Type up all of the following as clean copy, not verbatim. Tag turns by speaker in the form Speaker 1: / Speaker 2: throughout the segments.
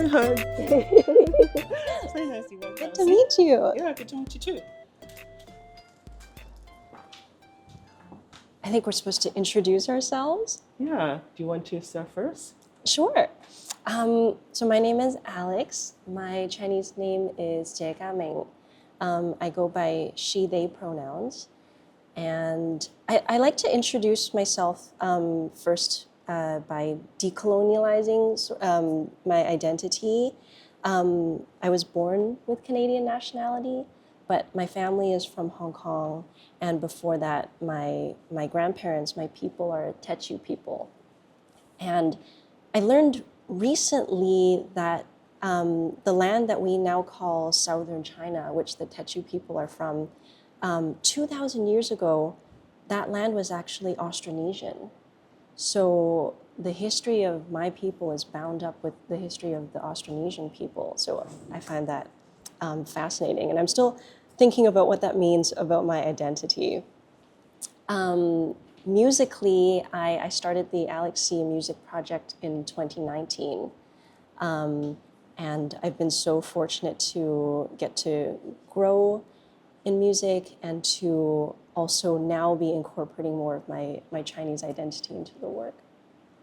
Speaker 1: haven't heard. It's very nice to meet you.
Speaker 2: Good to meet you.
Speaker 1: Yeah, good to meet you too.
Speaker 2: I think we're supposed to introduce ourselves.
Speaker 1: Yeah, do you want to start first?
Speaker 2: Sure. So my name is Alex. My Chinese name is Jie Gaming. I go by she, they pronouns. And I like to introduce myself first by decolonializing my identity. I was born with Canadian nationality, but my family is from Hong Kong. And before that, my grandparents, my people are Tetu people. And I learned recently that the land that we now call southern China, which the Tetu people are from, 2,000 years ago, that land was actually Austronesian. So the history of my people is bound up with the history of the Austronesian people. So I find that fascinating. And I'm still thinking about what that means about my identity. Musically, I started the Alex C music project in 2019. And I've been so fortunate to get to grow in music and to also now be incorporating more of my Chinese identity into the work.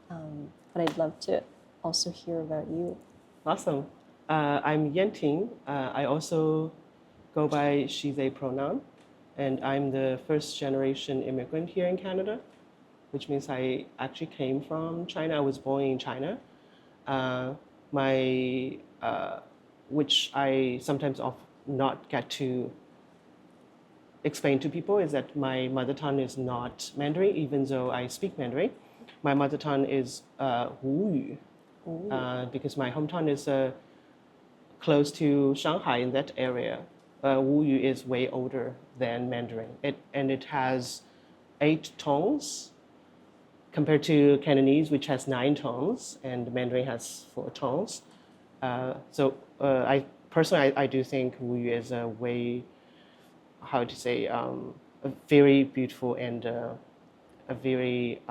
Speaker 2: But I'd love to also hear about you.
Speaker 1: Awesome. I'm Yanting. I also go by she, they pronoun. And I'm the first generation immigrant here in Canada, which means I actually came from China. I was born in China. Which I sometimes not get to explain to people is that my mother tongue is not Mandarin, even though I speak Mandarin. My mother tongue is Wu Yu, because my hometown is close to Shanghai in that area. Wu Yu is way older than Mandarin. It has 8 tones compared to Cantonese, which has 9 tones, and Mandarin has 4 tones. I personally do think Wu Yu is a way, how to say, a very beautiful and a very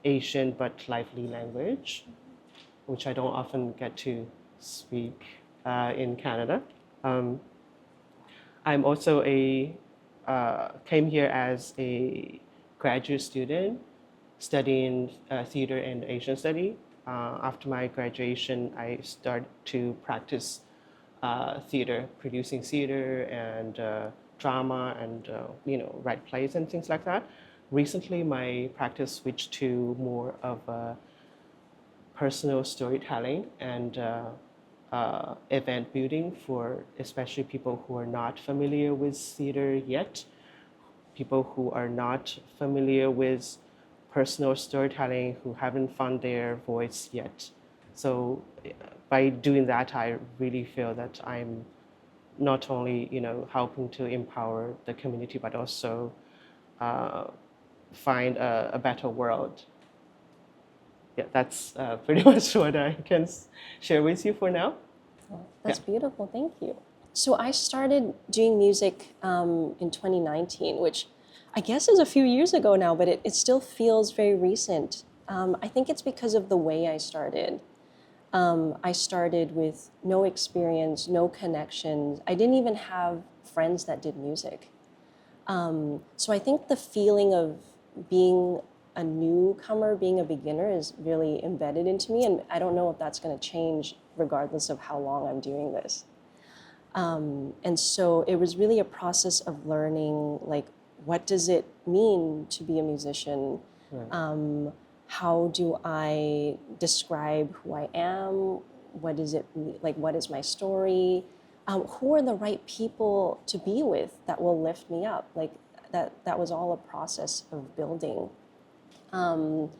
Speaker 1: Asian but lively language, which I don't often get to speak in Canada. I'm also came here as a graduate student studying theater and Asian study. After my graduation, I started to practice theater, producing theater and drama and write plays and things like that. Recently, my practice switched to more of personal storytelling and event building for especially people who are not familiar with theater yet, people who are not familiar with personal storytelling, who haven't found their voice yet. So by doing that, I really feel that I'm not only helping to empower the community, but also find a better world. Yeah, that's pretty much what I can share with you for now.
Speaker 2: Oh, that's beautiful, thank you. So I started doing music in 2019, which I guess is a few years ago now, but it still feels very recent. I think it's because of the way I started. I started with no experience, no connections. I didn't even have friends that did music. So I think the feeling of being a newcomer, being a beginner is really embedded into me, and I don't know if that's going to change regardless of how long I'm doing this. And so it was really a process of learning, like, what does it mean to be a musician? Right. How do I describe who I am? What is it like? What is my story? Who are the right people to be with that will lift me up? Like that was all a process of building. And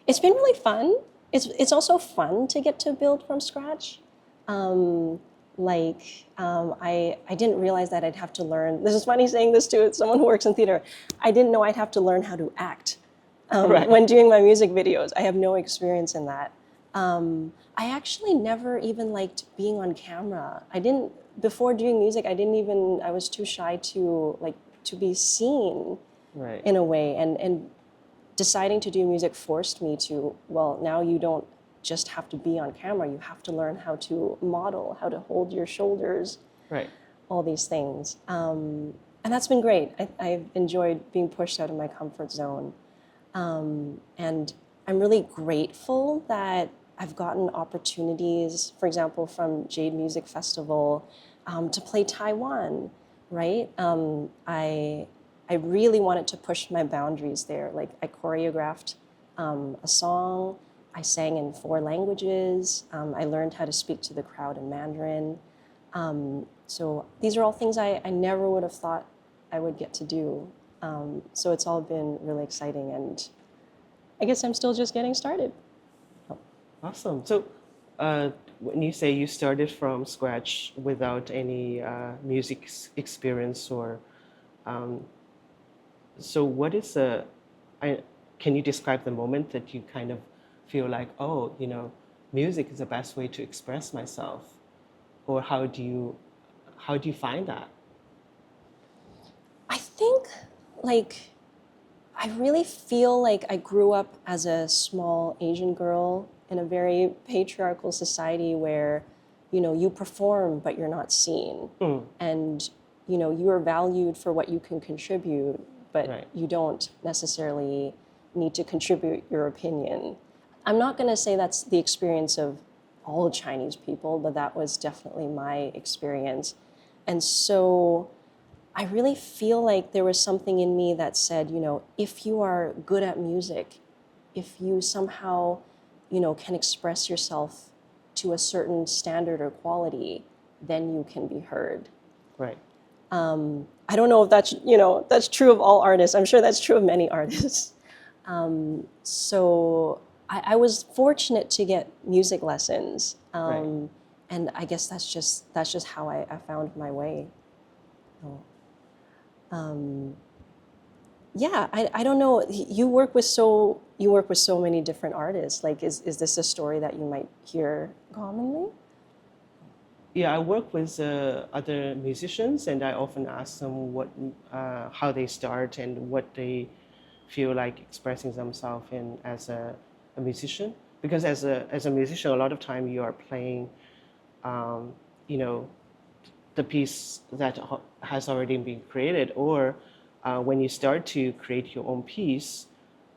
Speaker 2: it's been really fun. It's also fun to get to build from scratch. I didn't realize that I'd have to learn. This is funny saying this to someone who works in theater. I didn't know I'd have to learn how to act right. When doing my music videos. I have no experience in that. I actually never even liked being on camera. Before doing music, I was too shy to be seen right. in a way. And deciding to do music forced me to, well, now you don't just have to be on camera. You have to learn how to model, how to hold your shoulders,
Speaker 1: Right.
Speaker 2: all these things. And that's been great. I've enjoyed being pushed out of my comfort zone. And I'm really grateful that I've gotten opportunities, for example, from Jade Music Festival, to play Taiwan, right? I really wanted to push my boundaries there. Like I choreographed a song, I sang in 4 languages, I learned how to speak to the crowd in Mandarin. So these are all things I never would have thought I would get to do. So it's all been really exciting, and I guess I'm still just getting started.
Speaker 1: Awesome. So, when you say you started from scratch without any music experience, or so what is the? I, can you describe the moment that you kind of feel like, oh, music is the best way to express myself, or how do you find that?
Speaker 2: I think, like, I really feel like I grew up as a small Asian girl in a very patriarchal society where, you perform but you're not seen. And, you are valued for what you can contribute, but
Speaker 1: Right.
Speaker 2: you don't necessarily need to contribute your opinion. I'm not going to say that's the experience of all Chinese people, but that was definitely my experience. And so I really feel like there was something in me that said, if you are good at music, if you somehow, can express yourself to a certain standard or quality, then you can be heard.
Speaker 1: Right.
Speaker 2: I don't know if that's true of all artists. I'm sure that's true of many artists. So I was fortunate to get music lessons,
Speaker 1: Right.
Speaker 2: and I guess that's just how I found my way. So, yeah, I don't know. You work with so many different artists. Like, is this a story that you might hear commonly?
Speaker 1: Yeah, I work with other musicians, and I often ask them how they start and what they feel like expressing themselves in as a musician. Because as a musician, a lot of time you are playing, um, you know, the piece that has already been created, or when you start to create your own piece,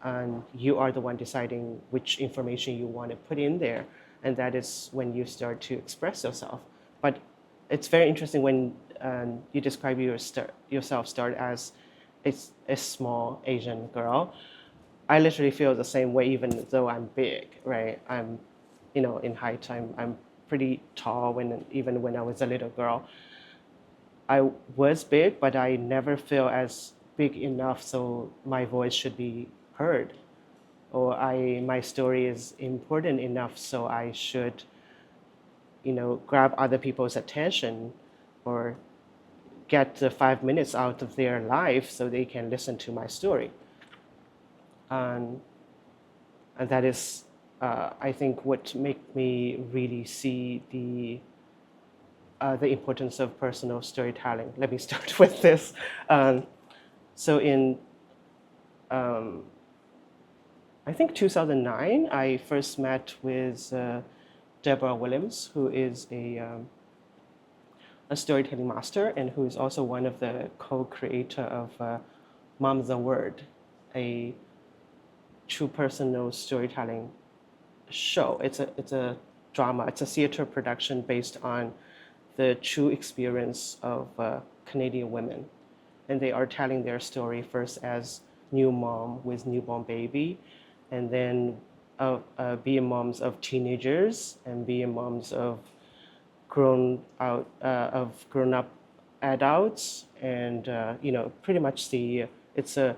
Speaker 1: and you are the one deciding which information you want to put in there, and that is when you start to express yourself. But it's very interesting when you describe yourself start as a small Asian girl. I literally feel the same way, even though I'm big, right? In height, I'm pretty tall even when I was a little girl. I was big, but I never feel as big enough so my voice should be heard, or my story is important enough so I should, grab other people's attention, or get the 5 minutes out of their life so they can listen to my story. And and that is, I think, what make me really see the importance of personal storytelling. Let me start with this. So in I think 2009, I first met with Deborah Williams, who is a storytelling master and who is also one of the co-creator of Mom the Word, a true personal storytelling show. It's a drama. It's a theater production based on the true experience of Canadian women, and they are telling their story first as new mom with newborn baby, and then being moms of teenagers and being moms of grown up adults, and pretty much it's a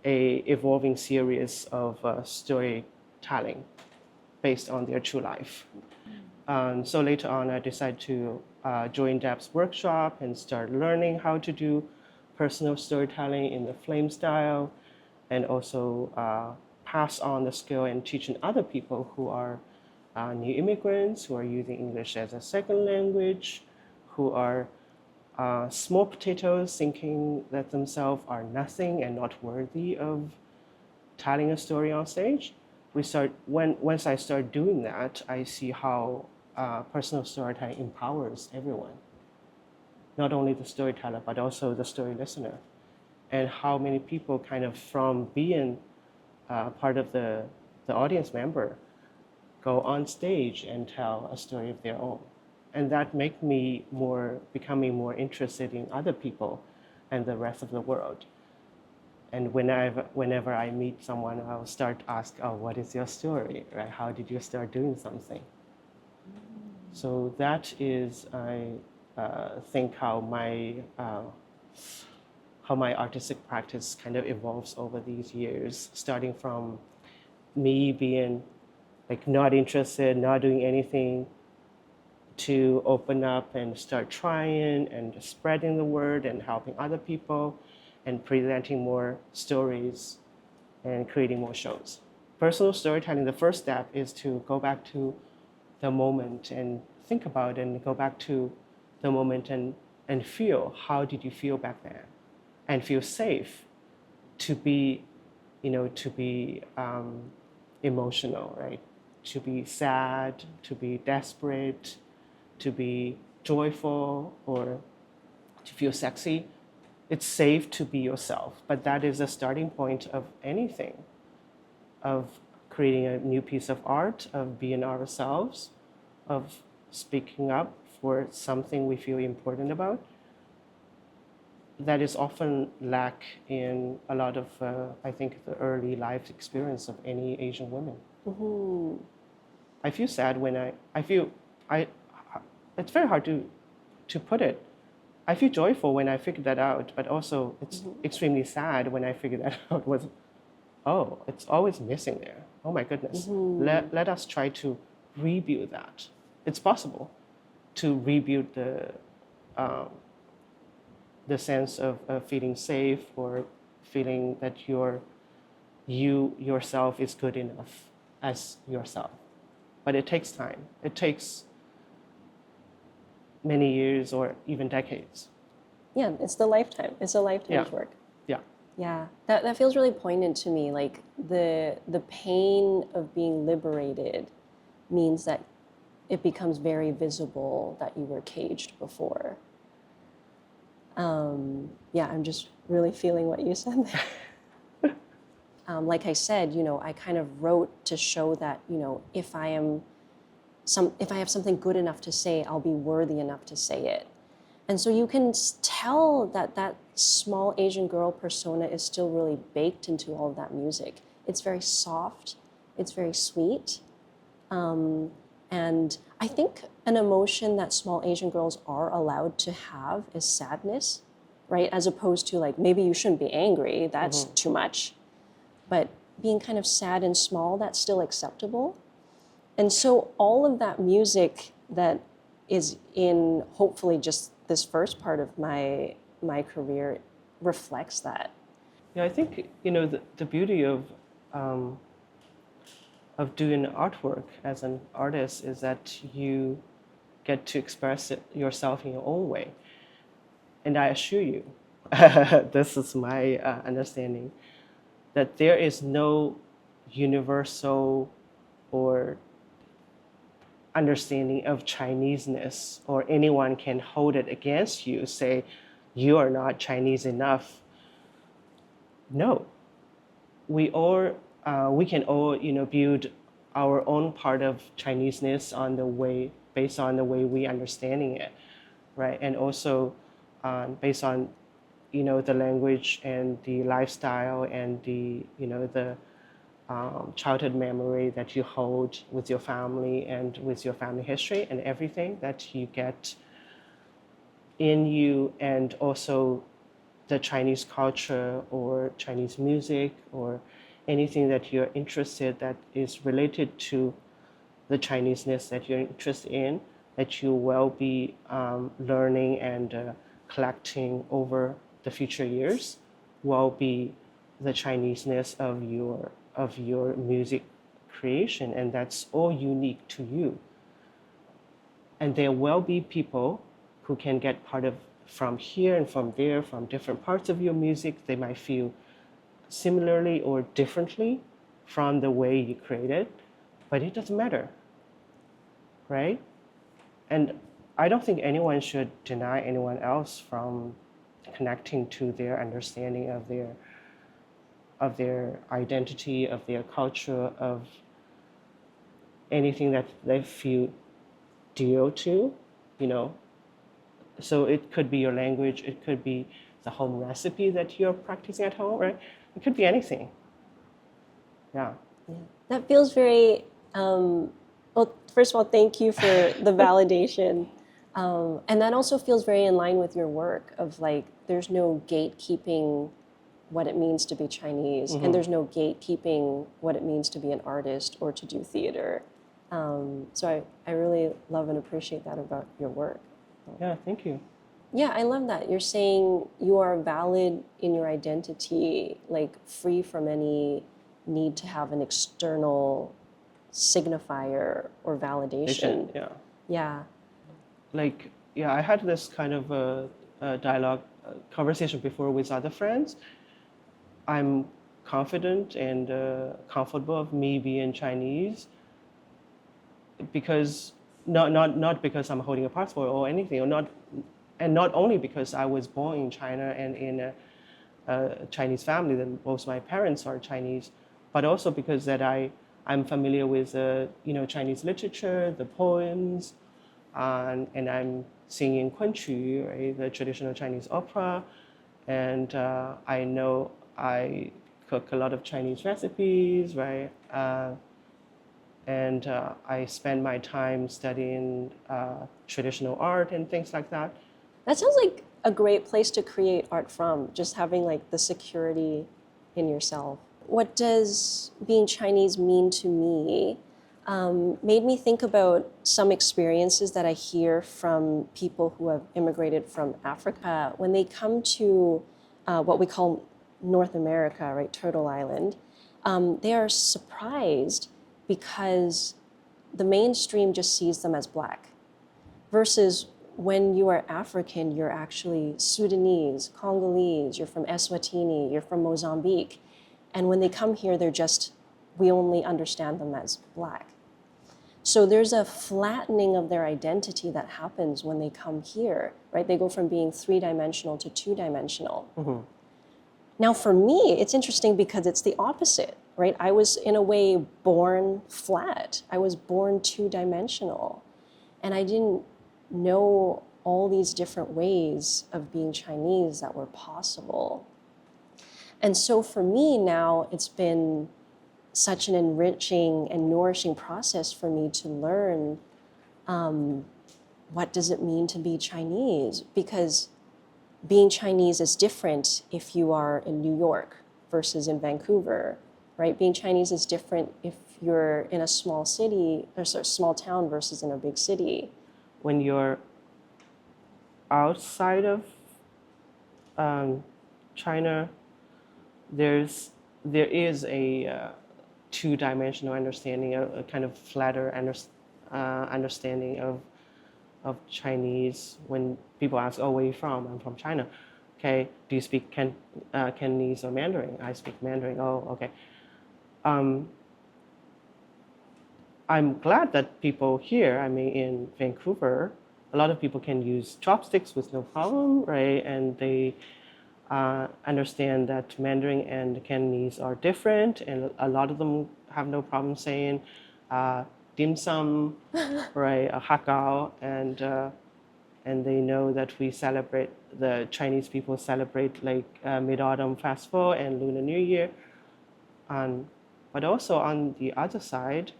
Speaker 1: evolving series of storytelling based on their true life. So later on, I decided to join Deb's workshop and start learning how to do personal storytelling in the flame style, and also pass on the skill and teaching other people who are new immigrants, who are using English as a second language, who are small potatoes thinking that themselves are nothing and not worthy of telling a story on stage. once I start doing that, I see how personal storytelling empowers everyone, not only the storyteller but also the story listener, and how many people kind of from being part of the audience member go on stage and tell a story of their own. And that make me becoming more interested in other people and the rest of the world. And whenever I meet someone, I'll start ask, oh, what is your story, right? How did you start doing something? So that is, I think, how my artistic practice kind of evolves over these years, starting from me being like not interested, not doing anything, to open up and start trying and spreading the word and helping other people and presenting more stories and creating more shows. Personal storytelling, the first step is to go back to the moment and think about it, and go back to the moment and feel, how did you feel back then? And feel safe to be, emotional, right? To be sad, to be desperate, to be joyful, or to feel sexy. It's safe to be yourself, but that is a starting point of anything, of creating a new piece of art, of being ourselves, of speaking up for something we feel important about. That is often lack in a lot of, I think, the early life experience of any Asian women.
Speaker 2: Mm-hmm.
Speaker 1: I feel sad when I feel, it's very hard to put it. I feel joyful when I figure that out, but also it's extremely sad when I figure that out was, oh, it's always missing there. Oh my goodness. Let us try to rebuild that. It's possible to rebuild the sense of feeling safe, or feeling that you yourself is good enough as yourself. But it takes time. It takes many years or even decades.
Speaker 2: Yeah, it's the lifetime. It's a lifetime's work.
Speaker 1: Yeah.
Speaker 2: Yeah, that feels really poignant to me. Like the pain of being liberated means that it becomes very visible that you were caged before. Yeah, I'm just really feeling what you said there. Like I said, I kind of wrote to show that, if I have something good enough to say, I'll be worthy enough to say it. And so you can tell that small Asian girl persona is still really baked into all of that music. It's very soft, it's very sweet. And I think an emotion that small Asian girls are allowed to have is sadness, right? As opposed to like, maybe you shouldn't be angry, that's too much. But being kind of sad and small, that's still acceptable. And so all of that music that is in hopefully just this first part of my career reflects that.
Speaker 1: Yeah, I think the beauty of doing artwork as an artist is that you get to express yourself in your own way. And I assure you, this is my understanding, that there is no universal or understanding of Chineseness, or anyone can hold it against you, say you are not Chinese enough. No, we can all build our own part of Chineseness based on the way we understanding it, right? And also based on the language and the lifestyle and the childhood memory that you hold with your family and with your family history and everything that you get in you, and also the Chinese culture or Chinese music or anything that you're interested that is related to the Chineseness that you're interested in, that you will be learning and collecting over the future years, will be the Chineseness of your music creation, and that's all unique to you. And there will be people who can get part of from here and from there, from different parts of your music. They might feel similarly or differently from the way you create it, but it doesn't matter, right? And I don't think anyone should deny anyone else from connecting to their understanding of their identity, of their culture, of anything that they feel dear to, you know. So it could be your language, it could be the home recipe that you're practicing at home, right? It could be anything. Yeah.
Speaker 2: Yeah. That feels very, well, first of all, thank you for the validation. And that also feels very in line with your work of like, there's no gatekeeping what it means to be Chinese, and there's no gatekeeping what it means to be an artist or to do theater. So I really love and appreciate that about your work.
Speaker 1: Yeah, thank you.
Speaker 2: Yeah, I love that. You're saying you are valid in your identity, like free from any need to have an external signifier or validation.
Speaker 1: Yeah.
Speaker 2: Yeah.
Speaker 1: Like, yeah, I had this kind of a dialogue, conversation before with other friends. I'm confident and comfortable of me being Chinese because not because I'm holding a passport or anything, or not only because I was born in China and in a Chinese family, that both my parents are Chinese, but also because that I'm familiar with Chinese literature, the poems, and I'm singing kunqu, right, the traditional Chinese opera, and I know I cook a lot of Chinese recipes, right? And I spend my time studying traditional art and things like that.
Speaker 2: That sounds like a great place to create art from, just having like the security in yourself. What does being Chinese mean to me? Made me think about some experiences that I hear from people who have immigrated from Africa. When they come to what we call North America, right, Turtle Island, they are surprised because the mainstream just sees them as black. Versus when you are African, you're actually Sudanese, Congolese, you're from Eswatini, you're from Mozambique. And when they come here, we only understand them as black. So there's a flattening of their identity that happens when they come here, right? They go from being three-dimensional to two-dimensional. Mm-hmm. Now for me, it's interesting because it's the opposite, right? I was in a way born flat. I was born two-dimensional. And I didn't know all these different ways of being Chinese that were possible. And so for me now, it's been such an enriching and nourishing process for me to learn what does it mean to be Chinese? Because being Chinese is different if you are in New York versus in Vancouver, right? Being Chinese is different if you're in a small city or small town versus in a big city.
Speaker 1: When you're outside of China, there is a two-dimensional understanding, a kind of flatter understanding of Chinese. When people ask, "Oh, where are you from?" "I'm from China." "Okay, do you speak Cantonese or Mandarin?" "I speak Mandarin." "Oh, okay." I'm glad that people here, I mean, in Vancouver, a lot of people can use chopsticks with no problem, right? And they understand that Mandarin and Cantonese are different, and a lot of them have no problem saying dim sum, right, hakao, and they know that the Chinese people celebrate like Mid-Autumn Festival and Lunar New Year. But also on the other side,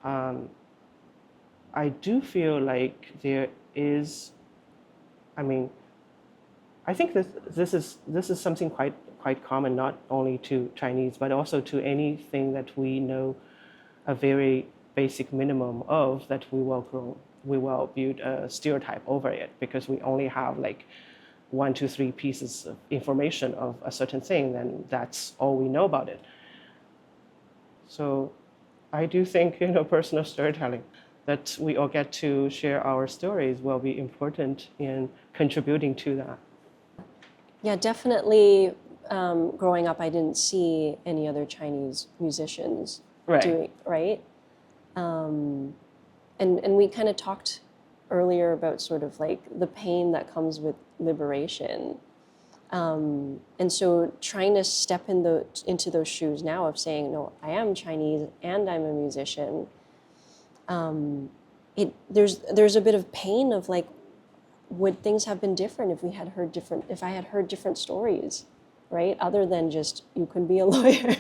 Speaker 1: I do feel like there is, I mean, I think this is something quite common, not only to Chinese, but also to anything that we know a very basic minimum of, that we will build a stereotype over it because we only have like 1, 2, 3 pieces of information of a certain thing, then that's all we know about it. So I do think, personal storytelling, that we all get to share our stories, will be important in contributing to that.
Speaker 2: Yeah, definitely growing up, I didn't see any other Chinese musicians
Speaker 1: Right.
Speaker 2: doing, right? And we kind of talked earlier about sort of like the pain that comes with liberation. And so trying to step into those shoes now of saying, no, I am Chinese and I'm a musician. There's a bit of pain of like, would things have been different if I had heard different stories, right? Other than just, you can be a lawyer.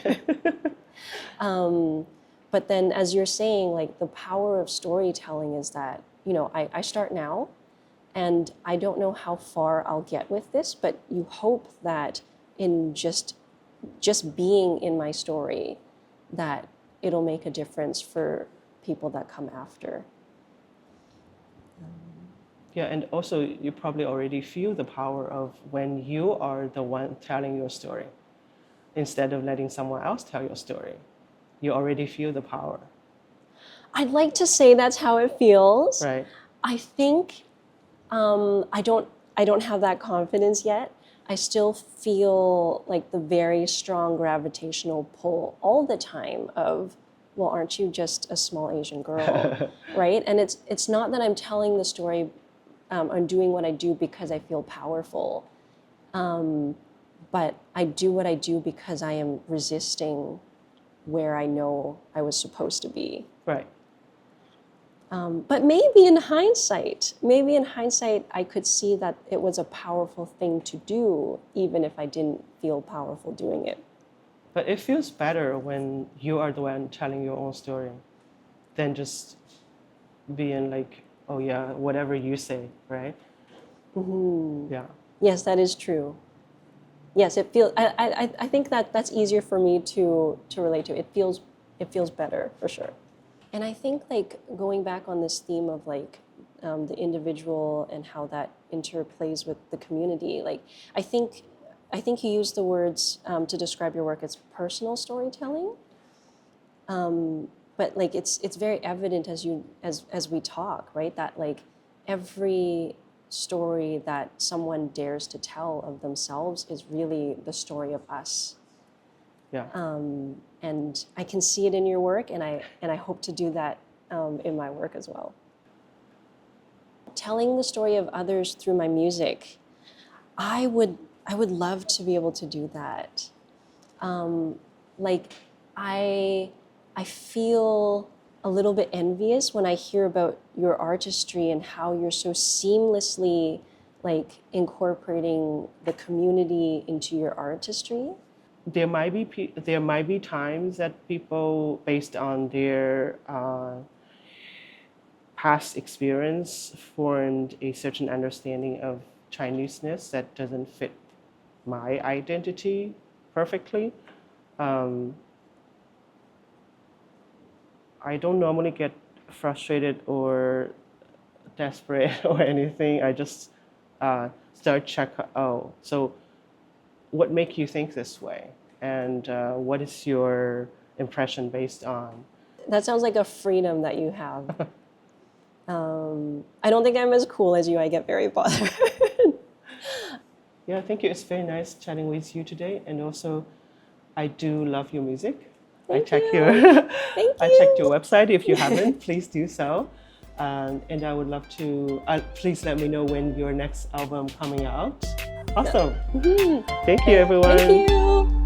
Speaker 2: But then as you're saying, like the power of storytelling is that, I start now and I don't know how far I'll get with this, but you hope that in just being in my story, that it'll make a difference for people that come after.
Speaker 1: Yeah, and also you probably already feel the power of when you are the one telling your story, instead of letting someone else tell your story. You already feel the power.
Speaker 2: I'd like to say that's how it feels.
Speaker 1: Right.
Speaker 2: I think I don't have that confidence yet. I still feel like the very strong gravitational pull all the time of, well, aren't you just a small Asian girl, right? And it's not that I'm telling the story, I'm doing what I do because I feel powerful, but I do what I do because I am resisting where I know I was supposed to be.
Speaker 1: Right.
Speaker 2: But maybe in hindsight, I could see that it was a powerful thing to do, even if I didn't feel powerful doing it.
Speaker 1: But it feels better when you are the one telling your own story than just being like, oh yeah, whatever you say, right?
Speaker 2: Mm-hmm.
Speaker 1: Yeah.
Speaker 2: Yes, that is true. Yes, it feels. I think that's easier for me to relate to. It feels better for sure. And I think like going back on this theme of like the individual and how that interplays with the community. Like I think you use the words to describe your work as personal storytelling. But like it's very evident as we talk, right? That like every story that someone dares to tell of themselves is really the story of us.
Speaker 1: Yeah.
Speaker 2: And I can see it in your work, and I hope to do that in my work as well. Telling the story of others through my music, I would love to be able to do that. Like I feel a little bit envious when I hear about your artistry and how you're so seamlessly like incorporating the community into your artistry.
Speaker 1: There might be times that people, based on their past experience, formed a certain understanding of Chineseness that doesn't fit my identity perfectly. I don't normally get frustrated or desperate or anything. I just start check. Oh, so what makes you think this way? And what is your impression based on?
Speaker 2: That sounds like a freedom that you have. I don't think I'm as cool as you. I get very bothered.
Speaker 1: Yeah, thank you. It's very nice chatting with you today. And also, I do love your music.
Speaker 2: Thank
Speaker 1: I
Speaker 2: you.
Speaker 1: checked your website. If you haven't, please do so. And I would love to, please let me know when your next album coming out. Awesome.
Speaker 2: Mm-hmm.
Speaker 1: Thank you, everyone.
Speaker 2: Thank you.